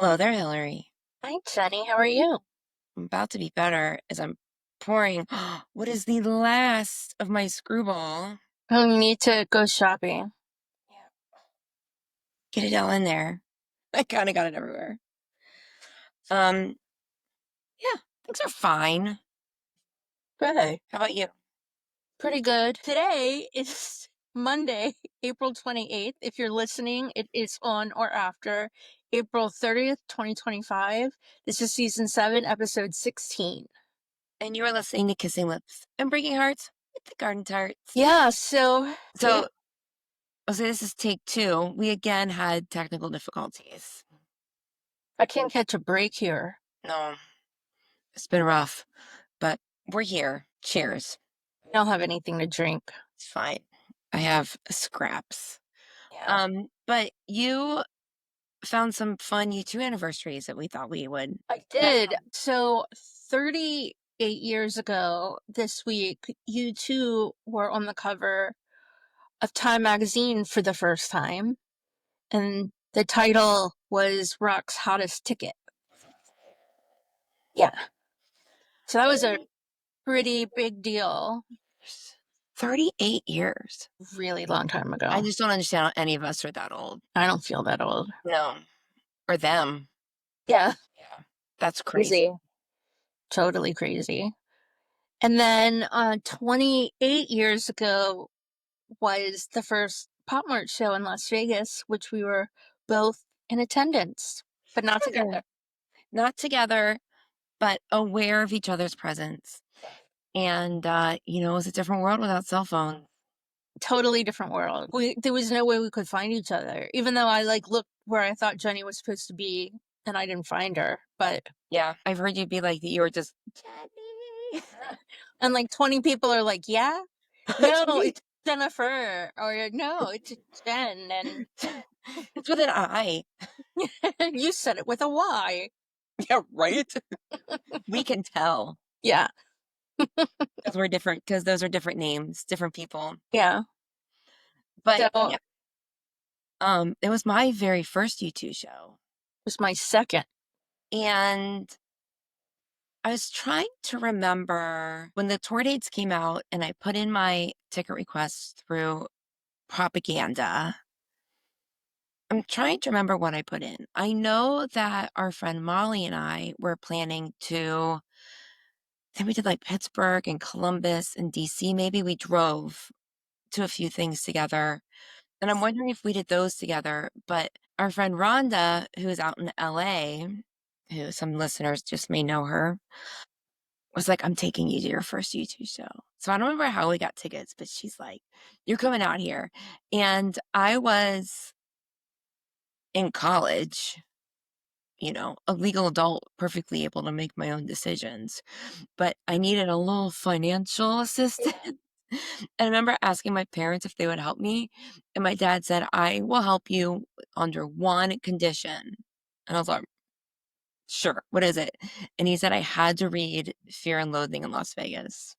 Hello there, Hillary. Hi, Jenny. How are you? I'm about to be better as I'm pouring what is the last of my screwball. Oh, we need to go shopping. Yeah. Get it all in there. I kind of got it everywhere. Um, yeah, things are fine. Good. How about you? Pretty good. Today is Monday, April 28th. If you're listening, it is on or after April 30th, 2025. This is season 7, episode 16. And you are listening to Kissing Lips and Breaking Hearts with the Garden Tarts. Yeah, so yeah, So, I'll say this is take 2. We again had technical difficulties. I can't catch a break here. No, it's been rough, but we're here. Cheers. I don't have anything to drink. It's fine. I have scraps. Yeah, But you found some fun U2 anniversaries that we thought we would. I did. So 38 years ago this week, you two were on the cover of Time magazine for the first time, and the title was Rock's Hottest Ticket. Yeah. So that was a pretty big deal, 38 years. really long time I ago. just don't understand how any of us are that old. I don't feel that old. No. Or them. Yeah. Yeah. That's crazy. Crazy. Totally crazy. And then 28 years ago was the first Pop Mart show in Las Vegas, which we were both in attendance, but not together. Not together, but aware of each other's presence. And, it was a different world without cell phones. Totally different world. There was no way we could find each other, even though I looked where I thought Jenny was supposed to be, and I didn't find her. But Yeah. I've heard you be like, you were just, Jenny. and 20 people are like, "Yeah, It's no, me. it's Jennifer," or "No, it's Jen," and It's with an I. you said it with a Y. Yeah, right? We can tell. Yeah, Because we're different, because those are different names, different people. yeah. So But it yeah, it was my very first U2 show. was my second. And I was trying to remember when the tour dates came out and I put in my ticket request through propaganda. I'm trying to remember what I put in. I know that our friend Molly and I were planning to, then we did like Pittsburgh and Columbus and DC. Maybe we drove to a few things together. And I'm wondering if we did those together. But our friend Rhonda, who is out in LA, who some listeners just may know her, was like, I'm taking you to your first YouTube show. So I don't remember how we got tickets, but she's like, you're coming out here. And I was in college, a legal adult, perfectly able to make my own decisions. But I needed a little financial assistance. And I remember asking my parents if they would help me. And my dad said, I will help you under one condition. And I was like, sure, what is it? And he said I had to read Fear and Loathing in Las Vegas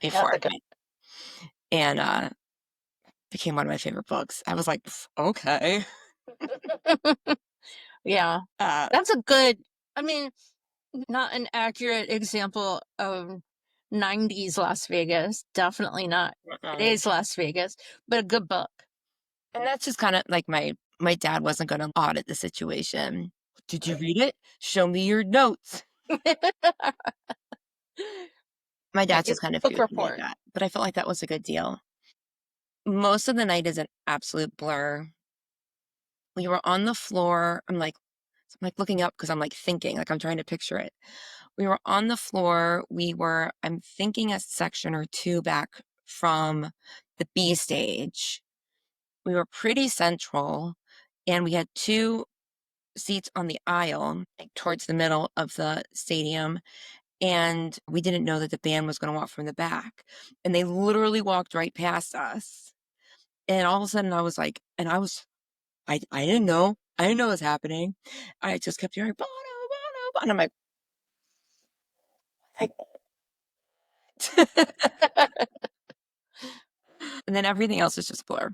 That's before a I went. And became one of my favorite books. I was like, okay. good. Yeah, Uh, that's a good. I mean, not an accurate example of 90s Las Vegas. Definitely not uh-uh. today's Las Vegas, but a good book. And that's just kind of like my dad wasn't going to audit the situation. Did you read it? Show me your notes. My Yeah, dad's give just kind of book views me like report. that, but I felt like that was a good deal. Most of the night is an absolute blur. We were on the floor. I'm like looking up because I'm like thinking, like I'm trying to picture it. We were on the floor. I'm thinking a section or two back from the B stage. We were pretty central and we had two seats on the aisle, like towards the middle of the stadium. And we didn't know that the band was going to walk from the back. And they literally walked right past us. And all of a sudden I was like, I didn't know. I didn't know what was happening. I just kept hearing, Bono, Bono, Bono. And I'm like and then everything else is just blur.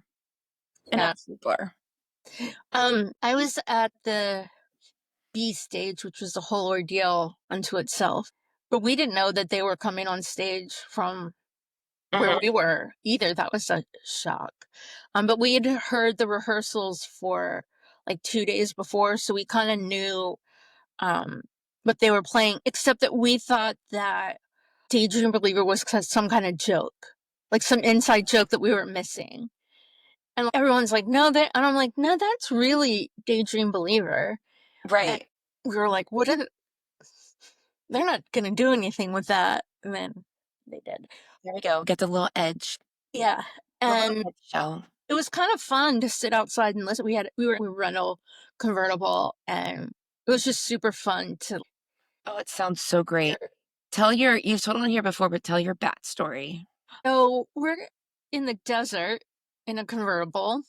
An Yeah. absolute blur. I was at the B stage, which was a whole ordeal unto itself. But we didn't know that they were coming on stage from where Hmm. we were either. That was a shock. But we had heard the rehearsals for like 2 days before, so we kind of knew um what they were playing, except that we thought that Daydream Believer was some kind of joke, like some inside joke that we were missing. And everyone's like, no, that, and I'm like, no, that's really Daydream Believer. And Right. we were like, what are, they're not gonna do anything with that. And then they did. There we go. Get the little edge, Yeah. the little And edge show. it was kind of fun to sit outside and listen. We were in a rental convertible, and it was just super fun to. Oh, it sounds so great. Tell your, you've told it here before, but tell your bat story. So we're in the desert in a convertible,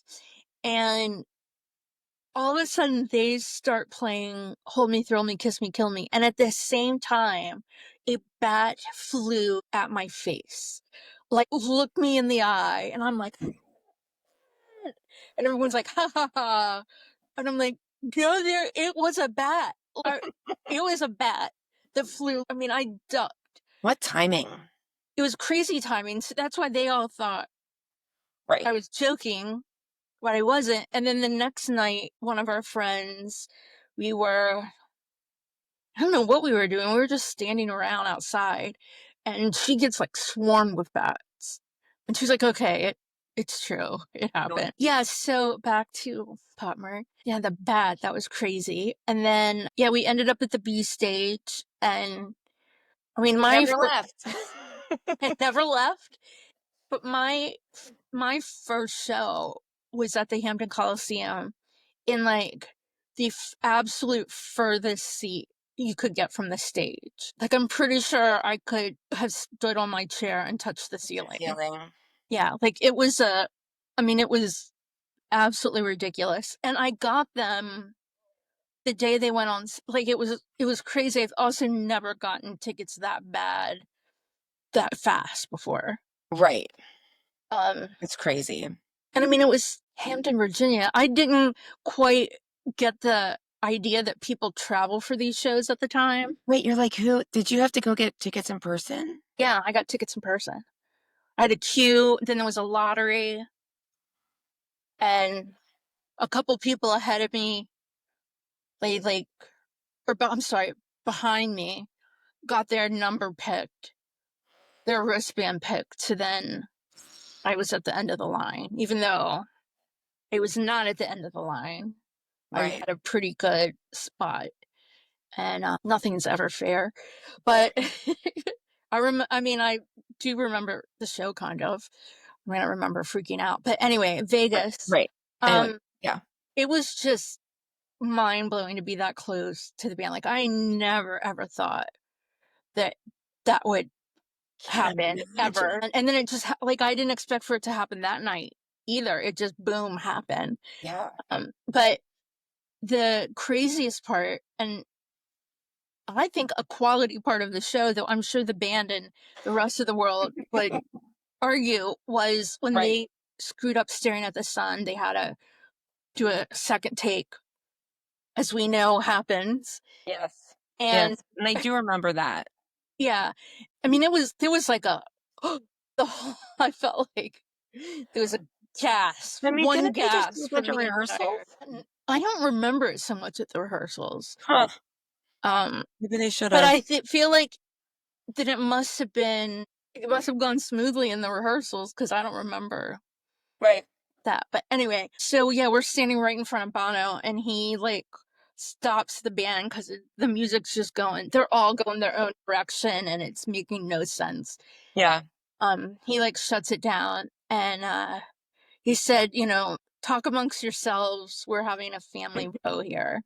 and all of a sudden they start playing Hold Me, Thrill Me, Kiss Me, Kill Me. And at the same time, a bat flew at my face, like looked me in the eye. And I'm like, and everyone's like, ha ha ha. And I'm like, no, it was a bat. It was a bat that flew. I mean, I ducked. What timing? It was crazy timing. So that's why they all thought Right. I was joking, but I wasn't. And then the next night, one of our friends, we were, I don't know what we were doing. We were just standing around outside, and she gets like swarmed with bats. And she's like, okay, it's true. It happened. Yeah, so back to Potmer. Yeah, the bat, that was crazy. And then, yeah, we ended up at the B stage, and I mean, Never left. I never left, but my first show was at the Hampton Coliseum in like the absolute furthest seat you could get from the stage. Like, I'm pretty sure I could have stood on my chair and touched the ceiling. Feeling. Yeah, like it was I mean, it was absolutely ridiculous. And I got them the day they went on, like it was crazy. I've also never gotten tickets that bad that fast before. Right. Um, It's crazy. and I mean, it was Hampton, Virginia. I didn't quite get the idea that people travel for these shows at the time. Wait, you're like, who? Did you have to go get tickets in person? Yeah, I got tickets in person. I had a queue, then there was a lottery, and a couple people ahead of me, like, I'm sorry, behind me, got their number picked, their wristband picked. So then I was at the end of the line, even though I was not at the end of the line. I Right. had a pretty good spot, and nothing's ever fair. But I mean, I do remember the show kind of. I mean, I remember freaking out. But anyway, Right. Vegas. Right. Anyway, Um, yeah. it was just mind blowing to be that close to the band. Like, I never ever thought that that would Can't happen imagine. ever. And then it just like I didn't expect for it to happen that night either. It just boom happened. Yeah. But the craziest part, and I think a quality part of the show, though I'm sure the band and the rest of the world would argue, was when Right. they screwed up staring at the sun. They had to do a second take, as we know happens. Yes. And Yes. And I do remember that. yeah, I mean, there was like a, the whole, I felt like there was a gasp, I mean, one didn't they just do a gasp bunch from of the rehearsals? entire. I don't remember it so much at the rehearsals. Huh. Um, Maybe they should but have. I feel like that it must have gone smoothly in the rehearsals because I don't remember Right. that. But anyway, so yeah, we're standing right in front of Bono, and he like stops the band because the music's just going. They're all going their own direction, and it's making no sense. Yeah. He like shuts it down, and he said, talk amongst yourselves. We're having a family row here,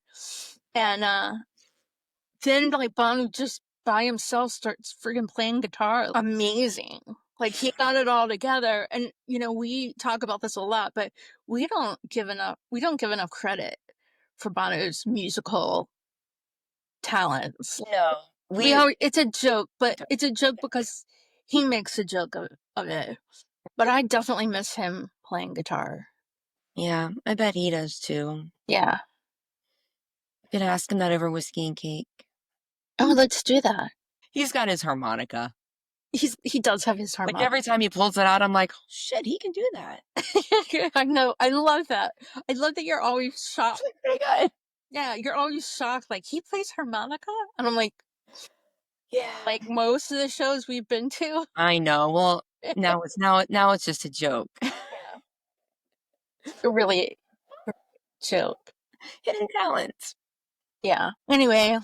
and then like Bono just by himself starts freaking playing guitar. Amazing. Like, he got it all together. And we talk about this a lot, but we don't give enough credit for Bono's musical talents. No. It's a joke, but it's a joke because he makes a joke of it. But I definitely miss him playing guitar. Yeah, I bet he does too. Yeah. Could ask him that over whiskey and cake. Oh, let's do that. He's got his harmonica. He does have his Like harmonica. every time he pulls it out, I'm like, oh, shit, he can do that. I know. I love that. I love that you're always shocked. Actually, pretty good. Yeah, you're always shocked. Like he plays harmonica, and I'm Yeah. like most of the shows we've been to. I know. Well, now it's just a joke. Yeah, really joke. Hidden talent. Yeah. Anyway,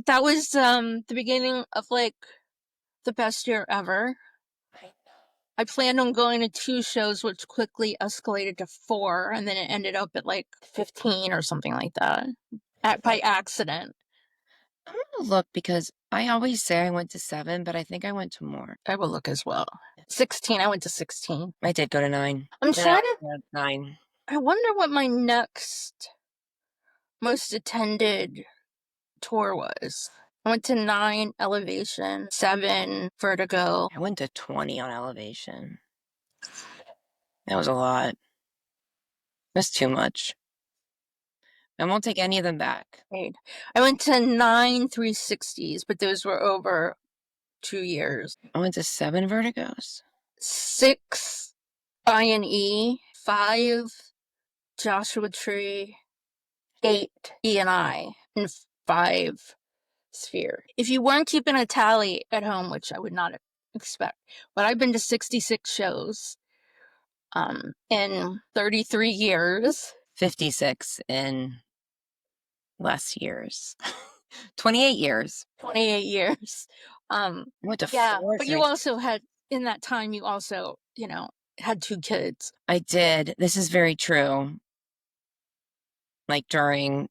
that was the beginning of like the best year ever. I planned on going to 2 shows, which quickly escalated to 4, and then it ended up at like 15 or something like that, by accident. I'm gonna look because I always say I went to 7, but I think I went to more. I will look as well. 16. I went to 16. I did go to 9. I'm Then I trying to. went to 9. I wonder what my next most attended tour was. I went to 9 Elevation, 7 Vertigo. I went to 20 on Elevation. That was a lot. That's too much. I won't take any of them back. Wait, I went to 9 360s, but those were over 2 years. I went to 7 Vertigos. 6 I&E, 5 Joshua Tree, 8 E&I, and 5 Sphere. If you weren't keeping a tally at home, which I would not expect, but I've been to 66 shows in 33 years. 56 in less years. 28 years. 28 years. I went to Yeah, 4 but you also had, in that time, you also, had 2 kids. I did. This is very true. Like during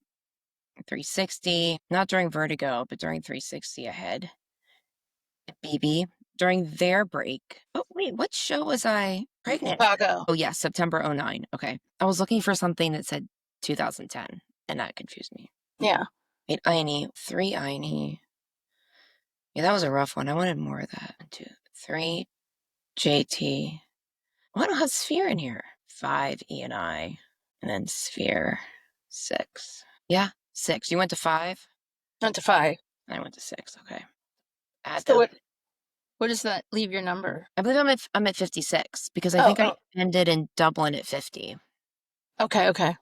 360, not during Vertigo, but during 360 ahead. BB, during their break. Oh, wait, what show was I pregnant? Chicago. Oh, yeah, September 09. Okay. I was looking for something that said 2010, and that confused me. Yeah. Wait, INE, 3 INE. Yeah, that was a rough one. I wanted more of that. 1, 2, 3, JT. Oh, I don't have Sphere in here. 5 E&I, and then Sphere, 6. Yeah, 6. You went to 5? Went to 5. I went to 6. Okay. Add So them. what does that leave your number? I believe I'm at 56 because I Oh, think I ended in Dublin at 50. okay, okay.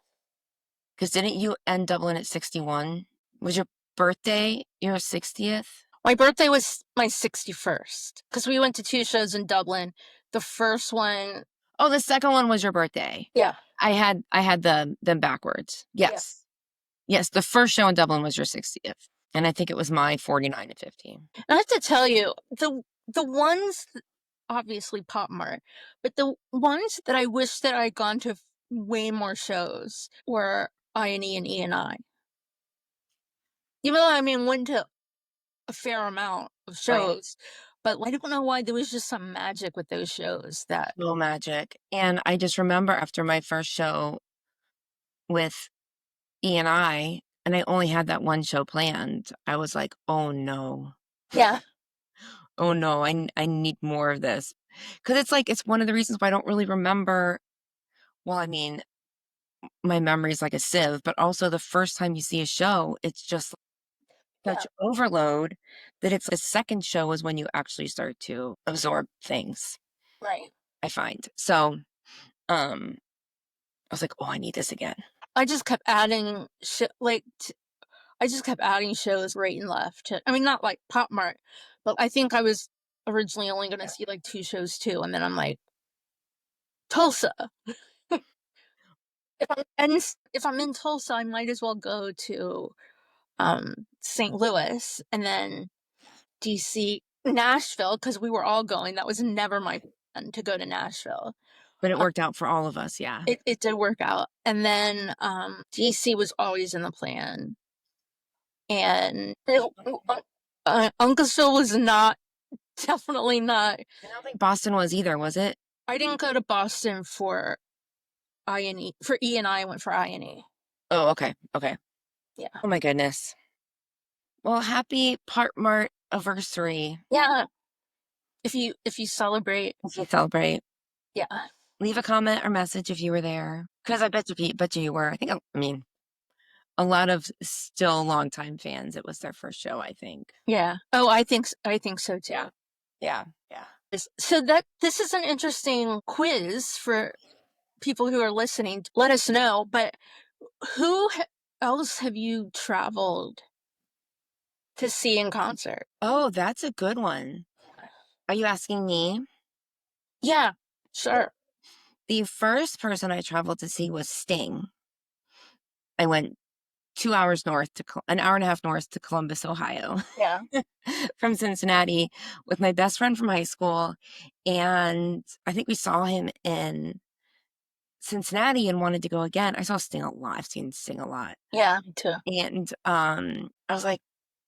Because didn't you end Dublin at 61? Was your birthday your 60th? My birthday was my 61st because we went to 2 shows in Dublin. The first one, Oh, the second one was your birthday. yeah. I had them backwards. Yes. Yes, the first show in Dublin was your 60th. And I think it was my 49 to 50. I have to tell you, the ones, obviously Pop Mart, but the ones that I wish that I'd gone to way more shows were I&E and E&I. Even though, went to a fair amount of Right. shows, but I don't know why there was just some magic with those shows that, Little magic. And I just remember after my first show with and I only had that one show planned, I was like, oh no. yeah, Oh no, I need more of this. Because it's one of the reasons why I don't really remember. Well, I mean, my memory's like a sieve, but also the first time you see a show, it's just yeah, such overload that it's the second show is when you actually start to absorb things, right. I find. So, I was like, oh, I need this again. I just kept adding I just kept adding shows right and left. Not like Pop Mart, but I think I was originally only going to see like 2 shows too, and then I'm like, Tulsa. If I'm in Tulsa, I might as well go to St. Louis and then DC, Nashville, because we were all going. That was never my plan to go to Nashville. But it worked out for all of us, yeah. It did work out. And then DC was always in the plan. And Uncasville was not, definitely not. I don't think Boston was either, was it? I didn't go to Boston for I&E. For E&I, I went for I&E. Oh, okay. Okay. Yeah. Oh my goodness. Well, happy Part Mart anniversary. Yeah. If you celebrate, If you celebrate, yeah. leave a comment or message if you were there. Because I bet you you were. I think, I mean, a lot of still longtime fans. It was their first show, I think. Yeah. Oh, I think so too. Yeah. Yeah. Yeah. So that this is an interesting quiz for people who are listening. Let us know. But who else have you traveled to see in concert? Oh, that's a good one. Are you asking me? Yeah, sure. The first person I traveled to see was Sting. I went 2 hours north to an hour and a half north to Columbus, Ohio, Yeah. from Cincinnati with my best friend from high school. And I think we saw him in Cincinnati and wanted to go again. I saw Sting a lot. I've seen Sting a lot. Yeah, me too. And I was like,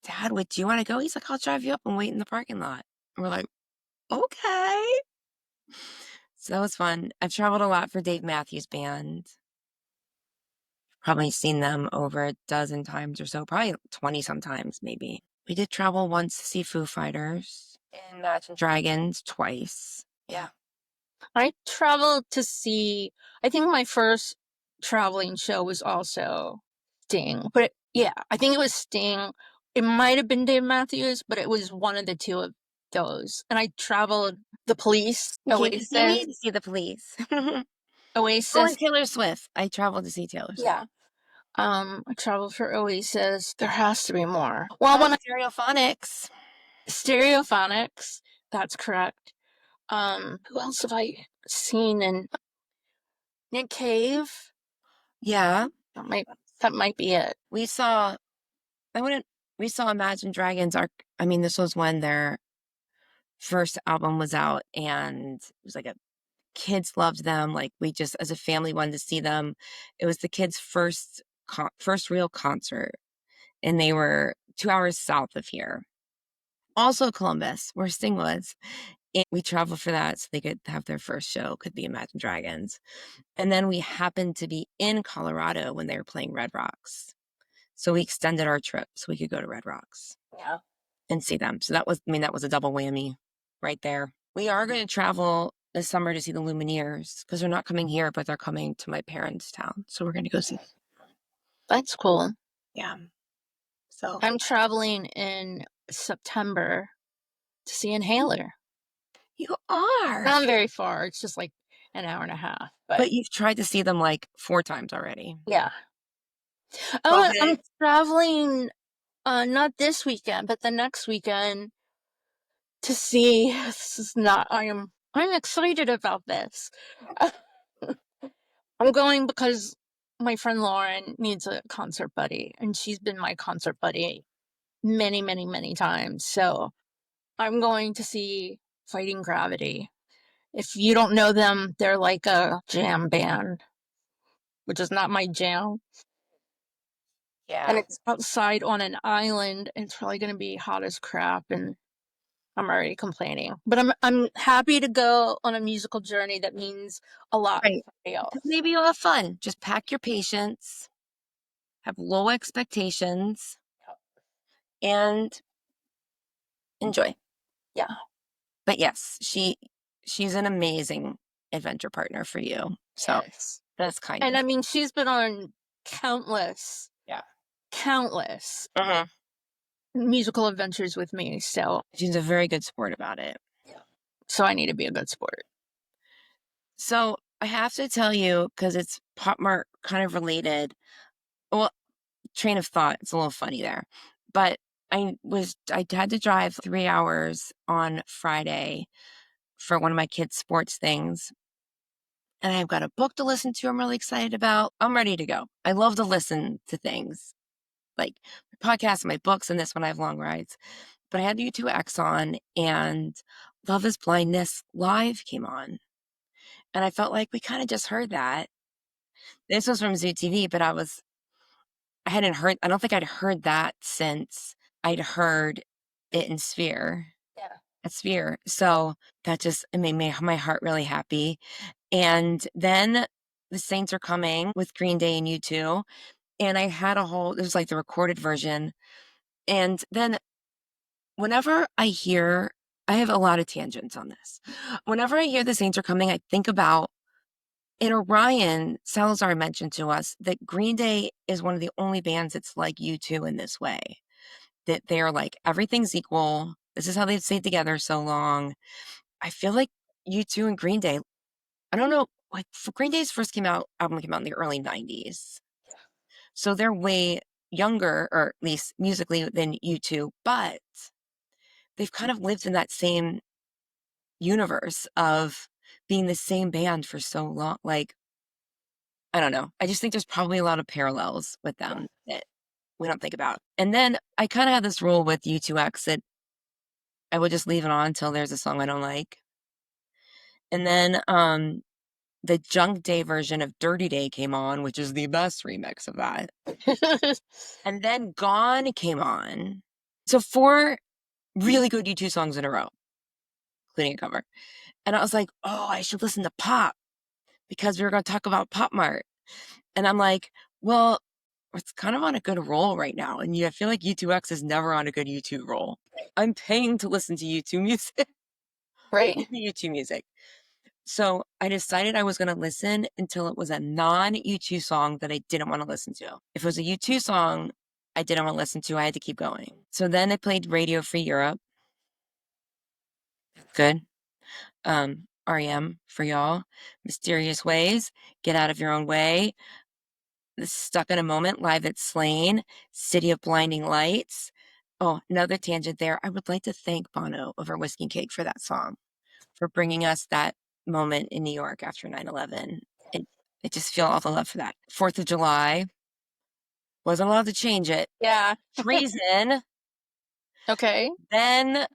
Dad, do you want to go? He's like, I'll drive you up and wait in the parking lot. And we're like, okay. So that was fun. I've traveled a lot for Dave Matthews Band. Probably seen them over a dozen times or so, probably 20 sometimes, maybe. We did travel once to see Foo Fighters and Imagine Dragons twice. Yeah. I traveled to see, I think my first traveling show was also Sting. But yeah, I think it was Sting. It might have been Dave Matthews, but it was one of the two of those. And I traveled The Police, You came to see Oasis, me to see the police. Oh, and Oasis. Taylor Swift. I traveled to see Taylor Swift. Yeah. I traveled for Oasis. There has to be more. Well, Oh, when I, Stereophonics. Stereophonics, that's correct. Who else have I seen? And Nick Cave. Yeah. That might that might be it. We saw, I wouldn't, we saw Imagine Dragons. I mean, this was when their first album was out and it was like kids loved them. Like we just, as a family, wanted to see them. It was the kids' first real concert, and they were 2 hours south of here. Also Columbus, where Sting was. And we traveled for that so they could have their first show, could be Imagine Dragons. And then we happened to be in Colorado when they were playing Red Rocks. So we extended our trip so we could go to Red Rocks Yeah. and see them. So that was, I mean, that was a double whammy right there. We are going to travel this summer to see the Lumineers because they're not coming here, but they're coming to my parents' town. So we're going to go see them. That's cool. Yeah. So I'm traveling in September to see Inhaler. you are. Not very far. It's just like an hour and a half. But But you've tried to see them like 4 times already. yeah. Oh, COVID. I'm traveling not this weekend, but the next weekend to see this is not I'm excited about this. I'm going because my friend Lauren needs a concert buddy, and she's been my concert buddy many, many, many times. So I'm going to see Fighting Gravity. If you don't know them, they're like a jam band, which is not my jam. And Yeah. it's outside on an island, and it's probably going to be hot as crap, and I'm already complaining. But I'm happy to go on a musical journey that means a lot to Right. somebody Because else. maybe you'll have fun. Just pack your patience, have low expectations, and enjoy. Yeah. But yes, she's an amazing adventure partner for you. So Yes. that's kind And of I mean, she's been on countless, yeah. countless Uh-huh. musical adventures with me. She's a very good sport about it. So I need to be a good sport. So I have to tell you, because it's Pop Mart kind of related. Well, train of thought, it's a little funny there. But I had to drive 3 hours on Friday for one of my kids' sports things. And I've got a book to listen to I'm really excited about. I'm ready to go. I love to listen to things like my podcasts and my books and this when I have long rides. But I had U2X on and Love is Blindness Live came on. And I felt like we kind of just heard that. This was from Zoo TV, but I don't think I'd heard that since I'd heard it in Sphere, Yeah. at Sphere. So that just, it made my heart really happy. And then the Saints Are Coming with Green Day and U2. And I had it was like the recorded version. And then whenever I have a lot of tangents on this. Whenever I hear the Saints Are Coming, I think about And Orion Salazar mentioned to us that Green Day is one of the only bands that's like U2 in this way, that they're like, everything's equal. This is how they've stayed together so long. I feel like U2 and Green Day, I don't know, like for Green Day's first album came out in the early 90s. So they're way younger, or at least musically, than U2, but they've kind of lived in that same universe of being the same band for so long. Like, I don't know. I just think there's probably a lot of parallels with them that we don't think about. And then I kind of had this rule with U2X that I would just leave it on until there's a song I don't like. And then the Junk Day version of Dirty Day came on, which is the best remix of that. And then Gone came on. So four really good U2 songs in a row, including a cover. And I was like, oh, I should listen to Pop because we were going to talk about Pop Mart. And I'm like, well, it's kind of on a good roll right now. And I feel like U2X is never on a good U2 roll. I'm paying to listen to U2 music, Right. U2 music. So I decided I was going to listen until it was a non U2 song that I didn't want to listen to. If it was a U2 song I didn't want to listen to, I had to keep going. So then I played Radio Free Europe. Good. REM for y'all. Mysterious Ways. Get Out of Your Own Way. Stuck in a Moment, Live at Slane, City of Blinding Lights. Oh, another tangent there. I would like to thank Bono over Whiskey Cake for that song, for bringing us that moment in New York after 9/11. It, I just feel all the love for that. 4th of July, wasn't allowed to change it. Yeah. Treason. Okay. Then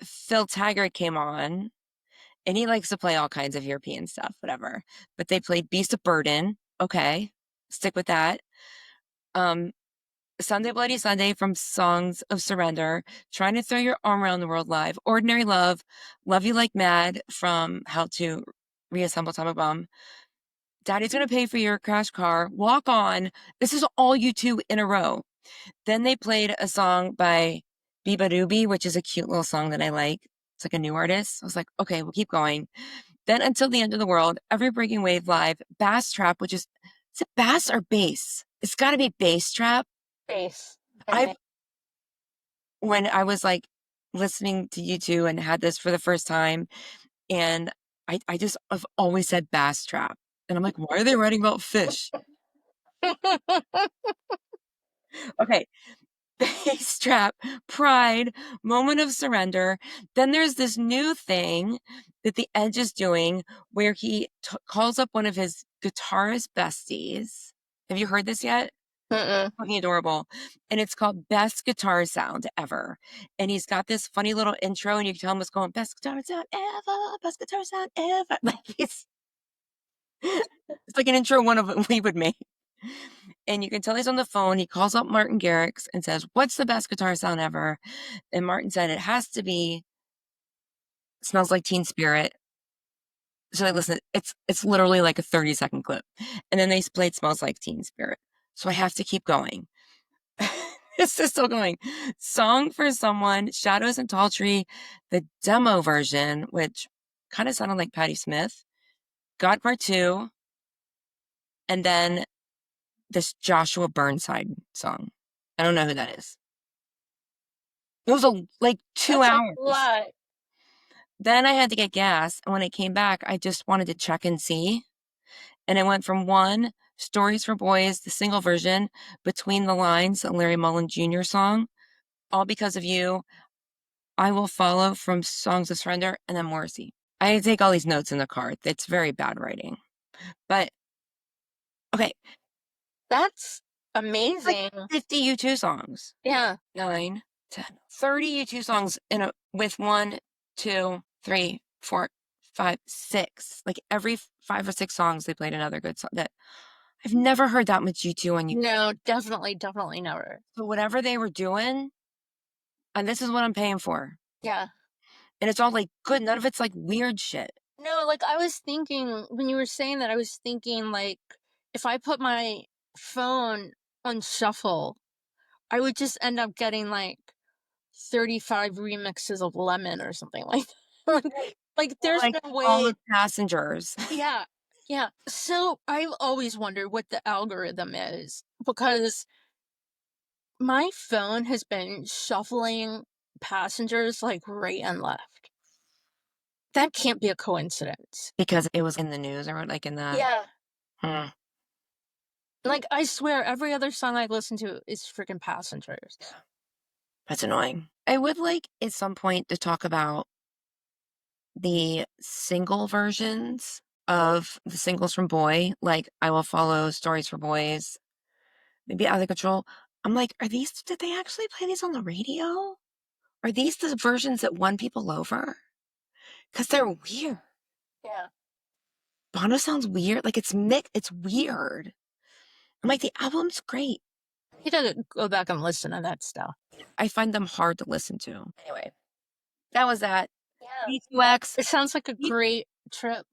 Phil Taggart came on, and he likes to play all kinds of European stuff, whatever. But they played Beast of Burden. Okay, stick with that. Um, Sunday Bloody Sunday from Songs of Surrender, Trying to Throw Your Arm Around the World Live, Ordinary Love, Love You Like Mad from How to Reassemble Atomic Bomb, Daddy's Gonna Pay for Your Crash Car, Walk On. This is all U2 in a row. Then they played a song by Biba Doobie, which is a cute little song that I like. It's like a new artist. I was like, okay, we'll keep going. Then Until the End of the World, Every Breaking Wave Live, Bass Trap, which is it bass or bass? It's got to be bass trap. Face, I I think. when I was like listening to U2 and had this for the first time, and I just I've always said bass trap, and I'm like, why are they writing about fish? Okay, bass trap, pride, moment of surrender. Then there's this new thing that the Edge is doing where he calls up one of his guitarist besties. Have you heard this yet? Mm-mm. Fucking adorable. And it's called Best Guitar Sound Ever. And he's got this funny little intro, and you can tell him what's going, Best Guitar Sound Ever, Best Guitar Sound Ever. Like it's like an intro one of them we would make. And you can tell he's on the phone. He calls up Martin Garrix and says, what's the best guitar sound ever? And Martin said, it has to be Smells Like Teen Spirit. So I listen, it's literally like a 30-second clip. And then they played Smells Like Teen Spirit. So I have to keep going. This is still going. Song for Someone, Shadows and Tall Tree, the demo version, which kind of sounded like Patti Smith, God Part 2, and then this Joshua Burnside song. I don't know who that is. It was like two That's a hours. lot. Then I had to get gas. And when I came back, I just wanted to check and see. And I went from one, Stories for Boys, the single version, Between the Lines, a Larry Mullen Jr. song, All Because of You, I Will Follow from Songs of Surrender, and then Morrissey. I take all these notes in the car. It's very bad writing. But okay, That's it's like amazing. 50 U2 songs. Yeah. 9, 10, 30 U2 songs in a with 1, 2, 3, 4, 5, 6. Like every 5 or 6 songs they played another good song. That I've never heard that much U2 on you. No, definitely, definitely never. So whatever they were doing, and this is what I'm paying for. Yeah. And it's all like good. None of it's like weird shit. No, like I was thinking when you were saying that, I was thinking like if I put my phone on shuffle, I would just end up getting like 35 remixes of Lemon or something like that. like, there's Like no all way. the passengers. Yeah. Yeah. So I've always wondered what the algorithm is because my phone has been shuffling passengers like right and left. That can't be a coincidence. Because it was in the news or like in the Yeah. hmm, Like I swear every other song I listen to is freaking passengers. that's annoying. I would like at some point to talk about the single versions of the singles from Boy, like I Will Follow, Stories for Boys, maybe Out of Control. I'm like, did they actually play these on the radio? Are these the versions that won people over? Because they're weird. Yeah. Bono sounds weird. Like it's mixed, it's weird. I'm like, the album's great. You gotta go back and listen to that stuff. I find them hard to listen to. Anyway, that was that. Yeah. B2X. It sounds like a great trip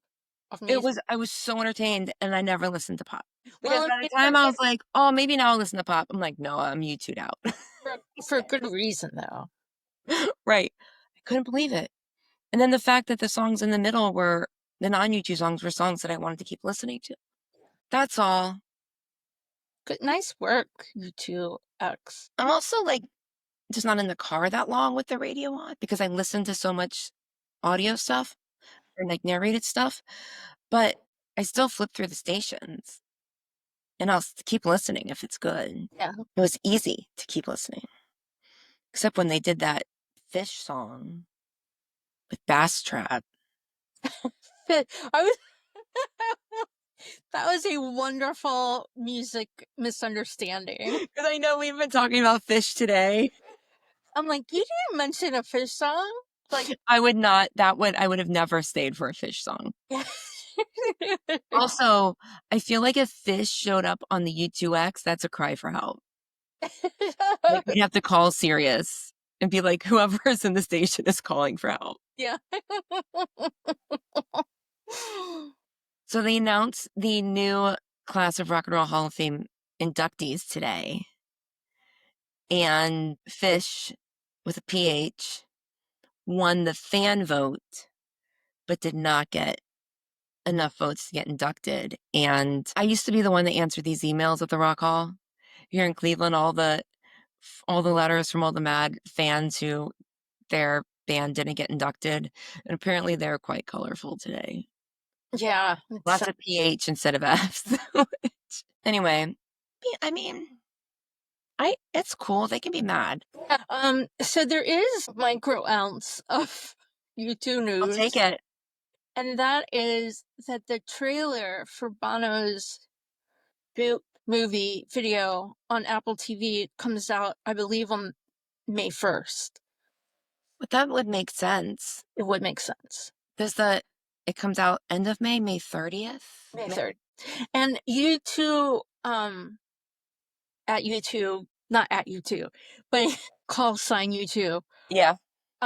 of music. I was so entertained and I never listened to pop. Because Well, I by the mean, time I was like, oh, maybe now I'll listen to pop. I'm like, no, I'm YouTube'd out. for good reason though. Right. I couldn't believe it. And then the fact that the songs in the middle were the non-YouTube songs were songs that I wanted to keep listening to. That's all. Good, nice work, you two X. I'm also like just not in the car that long with the radio on because I listen to so much audio stuff or like narrated stuff, but I still flip through the stations and keep listening if it's good. Yeah. It was easy to keep listening, except when they did that Phish song with Bass Trap. I was that was a wonderful music misunderstanding. Because I know we've been talking about Phish today. I'm like, you didn't mention a Fish song? Like, I would not, I would have never stayed for a Phish song. yeah. Also, I feel like if Phish showed up on the U2X, that's a cry for help. Like we'd have to call Sirius and be like, whoever's in the station is calling for help. Yeah. So they announced the new class of Rock and Roll Hall of Fame inductees today. And Phish, with a PH, won the fan vote, but did not get enough votes to get inducted. And I used to be the one that answered these emails at the Rock Hall here in Cleveland, all the letters from all the mad fans who their band didn't get inducted. And apparently they're quite colorful today. Yeah. Lots of PH instead of Fs. Anyway, I mean, it's cool. They can be mad. So there is micro ounce of U2 I'll take news, it. and that is that the trailer for Bono's Boop movie video on Apple TV comes out, I believe, on May 1st. But that would make sense. It would make sense. It comes out end of May, May 30th? May 3rd. And U2, at YouTube, not at YouTube, but call sign U2, Yeah.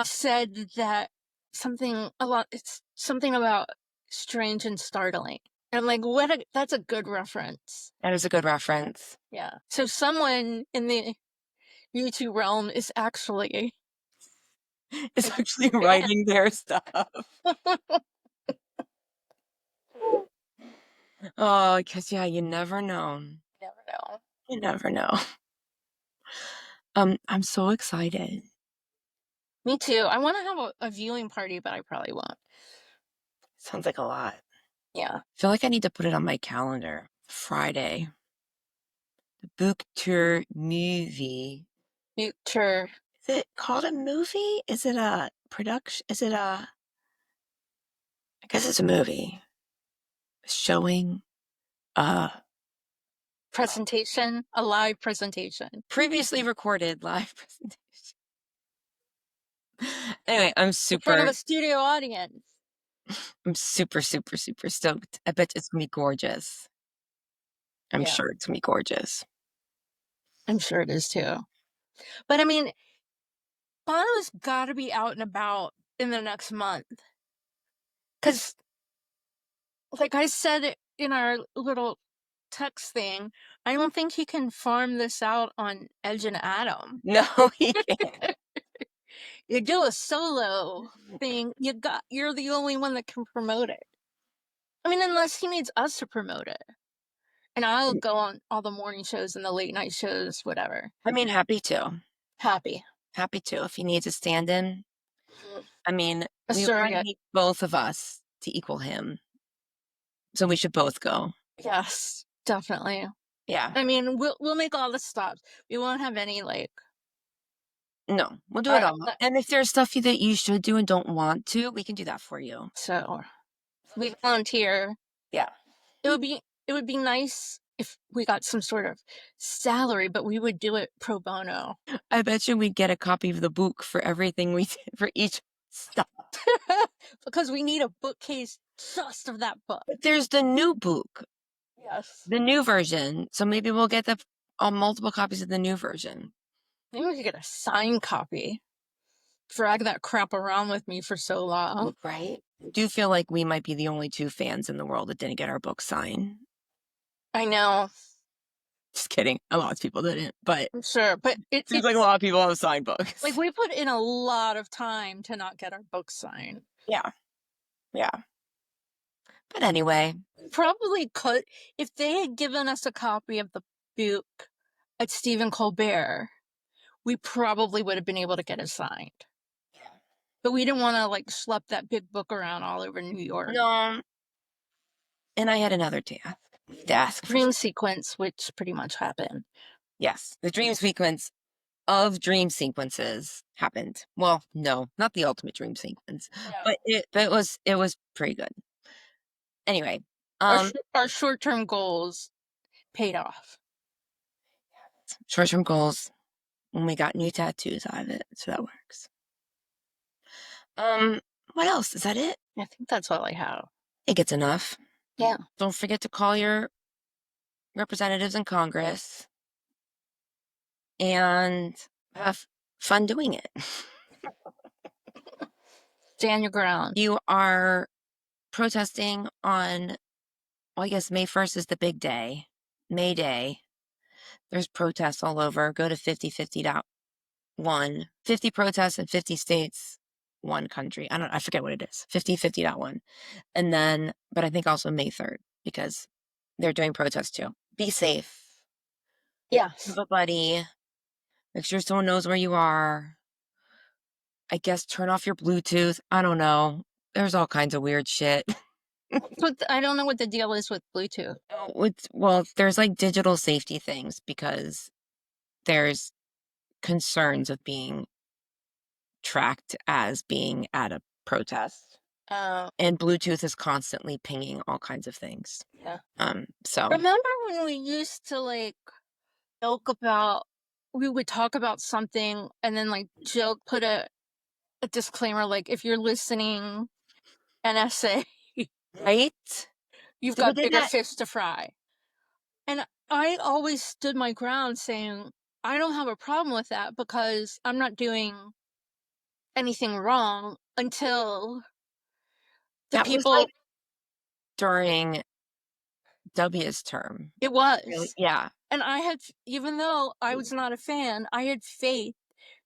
said that it's something about strange and startling. And I'm like, that's a good reference. That is a good reference. Yeah. So someone in the YouTube realm is actually It's a actually fan. writing their stuff. Oh, because yeah, you never know. Never know. You never know. I'm so excited. Me too. I want to have a viewing party, but I probably won't. Sounds like a lot. Yeah. I feel like I need to put it on my calendar. Friday. The book tour movie. Future. Is it called a movie? Is it a production? I guess it's a movie. Showing Presentation. A live presentation. previously recorded live presentation. Anyway, In front of a studio audience. I'm super, super, super stoked. I bet it's gonna be gorgeous. I'm Yeah. sure it's gonna be gorgeous. I'm sure it is too. But I mean, Bono's got to be out and about in the next month. Because, like I said in our little text thing, I don't think he can farm this out on Edge and Adam. No, he can't. You do a solo thing, you're the only one that can promote it. I mean, unless he needs us to promote it. And I'll go on all the morning shows and the late night shows, whatever. I mean, happy to. Happy. Happy to. If he needs a stand-in, I mean, A we already surrogate. need both of us to equal him. So we should both go. Yes, definitely. Yeah. I mean, we'll make all the stops. We won't have any like. No, we'll do All it right. all. And if there's stuff that you should do and don't want to, we can do that for you. So we volunteer. Yeah. It would be nice if we got some sort of salary, but we would do it pro bono. I bet you we'd get a copy of the book for everything we did for each stuff. Because we need a bookcase just of that book. But there's the new book, Yes. the new version. So maybe we'll get the multiple copies of the new version. Maybe we could get a signed copy. Drag that crap around with me for so long. Right. I do feel like we might be the only two fans in the world that didn't get our book signed. I know. Just kidding. A lot of people didn't, but I'm sure. But it seems like a lot of people have signed books. like we put in a lot of time to not get our book signed. Yeah. Yeah. But anyway, Probably could, if they had given us a copy of the book at Stephen Colbert, we probably would have been able to get it signed. But we didn't want to like schlep that big book around all over New York. no. And I had another task. Dream sequence, which pretty much happened. Yes, the dream sequence of dream sequences happened. Well, no, not the ultimate dream sequence, but it was pretty good. Anyway, Our short-term goals paid off. short-term goals, and we got new tattoos out of it, so that works. What else? Is that it? I think that's all I have. I think it's enough. Yeah. Don't forget to call your representatives in Congress and have fun doing it. Stand your ground. You are protesting on, well, I guess May 1st is the big day, May Day. There's protests all over. Go to 5050.1. 50 protests in 50 states, one country. I forget what it is. 5050.1. And then, but I think also May 3rd because they're doing protests too. Be safe. Yes. Have a buddy. Make sure someone knows where you are. I guess turn off your Bluetooth. I don't know. There's all kinds of weird shit. But I don't know what the deal is with Bluetooth. Well, there's like digital safety things because there's concerns of being tracked as being at a protest. And Bluetooth is constantly pinging all kinds of things. Yeah. So remember when we used to like joke about, we would talk about something and then like joke, put a disclaimer like, if you're listening, NSA, right? you've So we got did bigger that. fish to fry. And I always stood my ground saying, I don't have a problem with that because I'm not doing anything wrong until the That was people. like during W's term. It was. Really? Yeah. And I had, even though I was not a fan, I had faith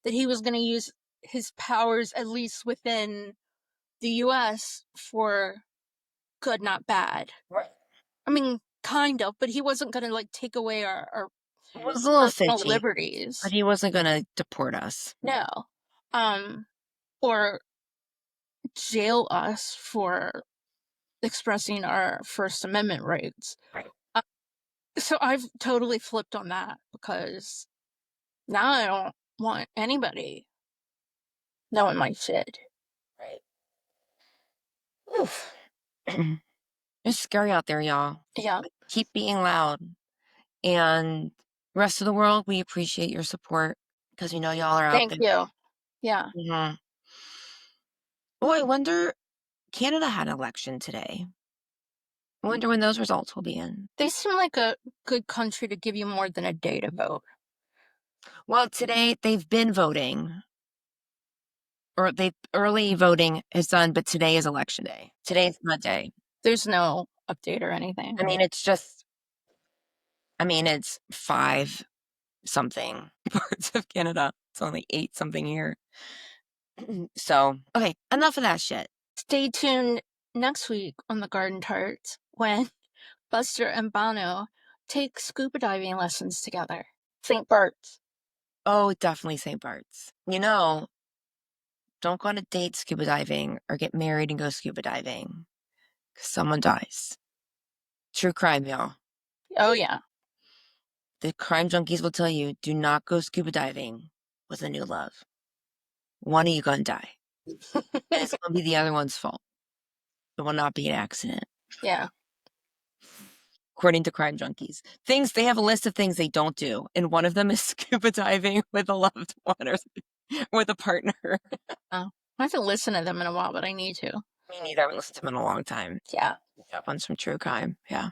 that he was going to use his powers, at least within the US, for good, not bad. Right. I mean, kind of, but he wasn't going to like take away our It was a little personal fishy, liberties. but he wasn't going to deport us. No. Or jail us for expressing our First Amendment rights. Right. So I've totally flipped on that because now I don't want anybody knowing my shit. Right. Oof. It's scary out there, y'all. Yeah. Keep being loud. And rest of the world, we appreciate your support because we know y'all are out Thank there. you. Yeah. Mm-hmm. Oh, I wonder, Canada had an election today. I wonder when those results will be in. They seem like a good country to give you more than a day to vote. Well, today they've been voting. Or early voting is done, but today is election day. Today's that day. There's no update or anything. I mean, it's 5 something parts of Canada. It's only 8 something here. So, okay, enough of that shit. Stay tuned next week on the Garden Tarts when Buster and Bono take scuba diving lessons together. St. Bart's. Oh, definitely St. Bart's. Don't go on a date scuba diving or get married and go scuba diving because someone dies. True crime, y'all. Oh, yeah. The crime junkies will tell you, do not go scuba diving with a new love. One of you gonna die. And it's gonna be the other one's fault. It will not be an accident. Yeah. According to crime junkies. They have a list of things they don't do. And one of them is scuba diving with a loved one or with a partner. Oh, I haven't listened to them in a while, but I need to. Me neither. I haven't listened to them in a long time. Yeah. That one's from true crime. Yeah.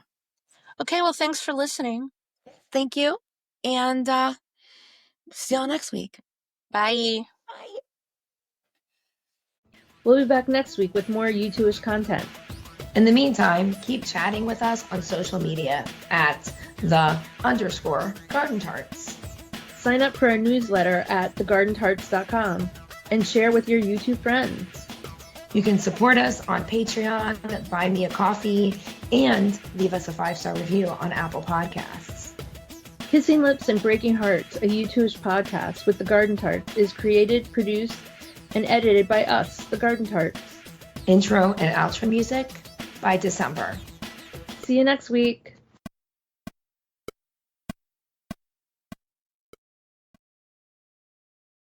Okay, well, thanks for listening. Thank you. And see y'all next week. Bye. Bye. We'll be back next week with more U2ish content. In the meantime, keep chatting with us on social media at _Garden Tarts. Sign up for our newsletter at thegardentarts.com and share with your YouTube friends. You can support us on Patreon, buy me a coffee, and leave us a 5-star review on Apple Podcasts. Kissing Lips and Breaking Hearts, a U2ish podcast with the Garden Tarts, is created, produced, and edited by us, the Garden Tarts. Intro and outro music by December. See you next week.